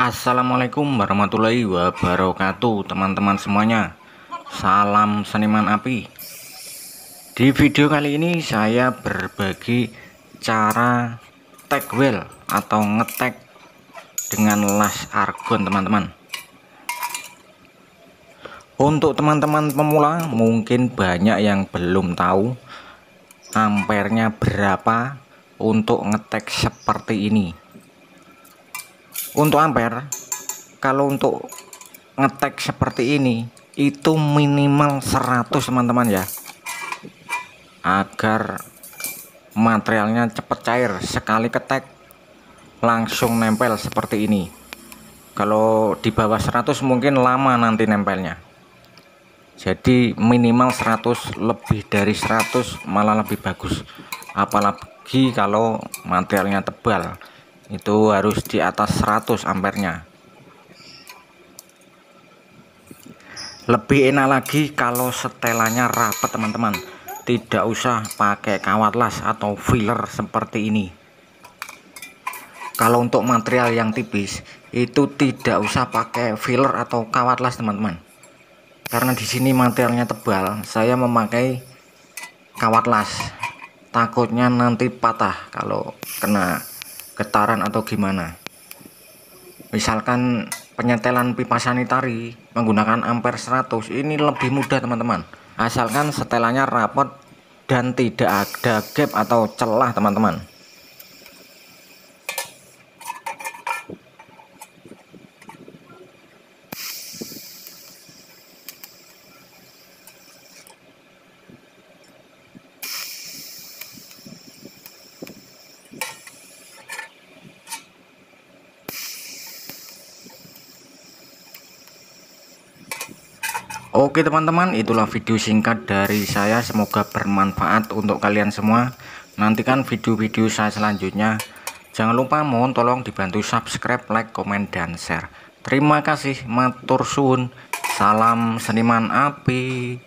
Assalamualaikum warahmatullahi wabarakatuh, teman-teman semuanya. Salam seniman api. Di video kali ini saya berbagi cara tag well atau ngetek dengan las argon, teman-teman. Untuk teman-teman pemula mungkin banyak yang belum tahu ampernya berapa untuk ngetek seperti ini. Untuk ampere, kalau untuk ngetek seperti ini itu minimal 100, teman-teman ya, agar materialnya cepat cair. Sekali ketek langsung nempel seperti ini. Kalau di bawah 100 mungkin lama nanti nempelnya. Jadi minimal 100, lebih dari 100 malah lebih bagus. Apalagi kalau materialnya tebal, itu harus di atas 100 ampernya. Lebih enak lagi kalau setelannya rapat, teman-teman. Tidak usah pakai kawat las atau filler seperti ini. Kalau untuk material yang tipis itu tidak usah pakai filler atau kawat las, teman-teman. Karena di sini materialnya tebal, saya memakai kawat las. Takutnya nanti patah kalau kena getaran atau gimana. Misalkan penyetelan pipa sanitari menggunakan ampere 100, ini lebih mudah, teman-teman, asalkan setelannya rapat dan tidak ada gap atau celah, teman-teman. Oke teman-teman, itulah video singkat dari saya, semoga bermanfaat untuk kalian semua. Nantikan video-video saya selanjutnya. Jangan lupa, mohon tolong dibantu subscribe, like, komen, dan share. Terima kasih, matur suwun. Salam seniman api.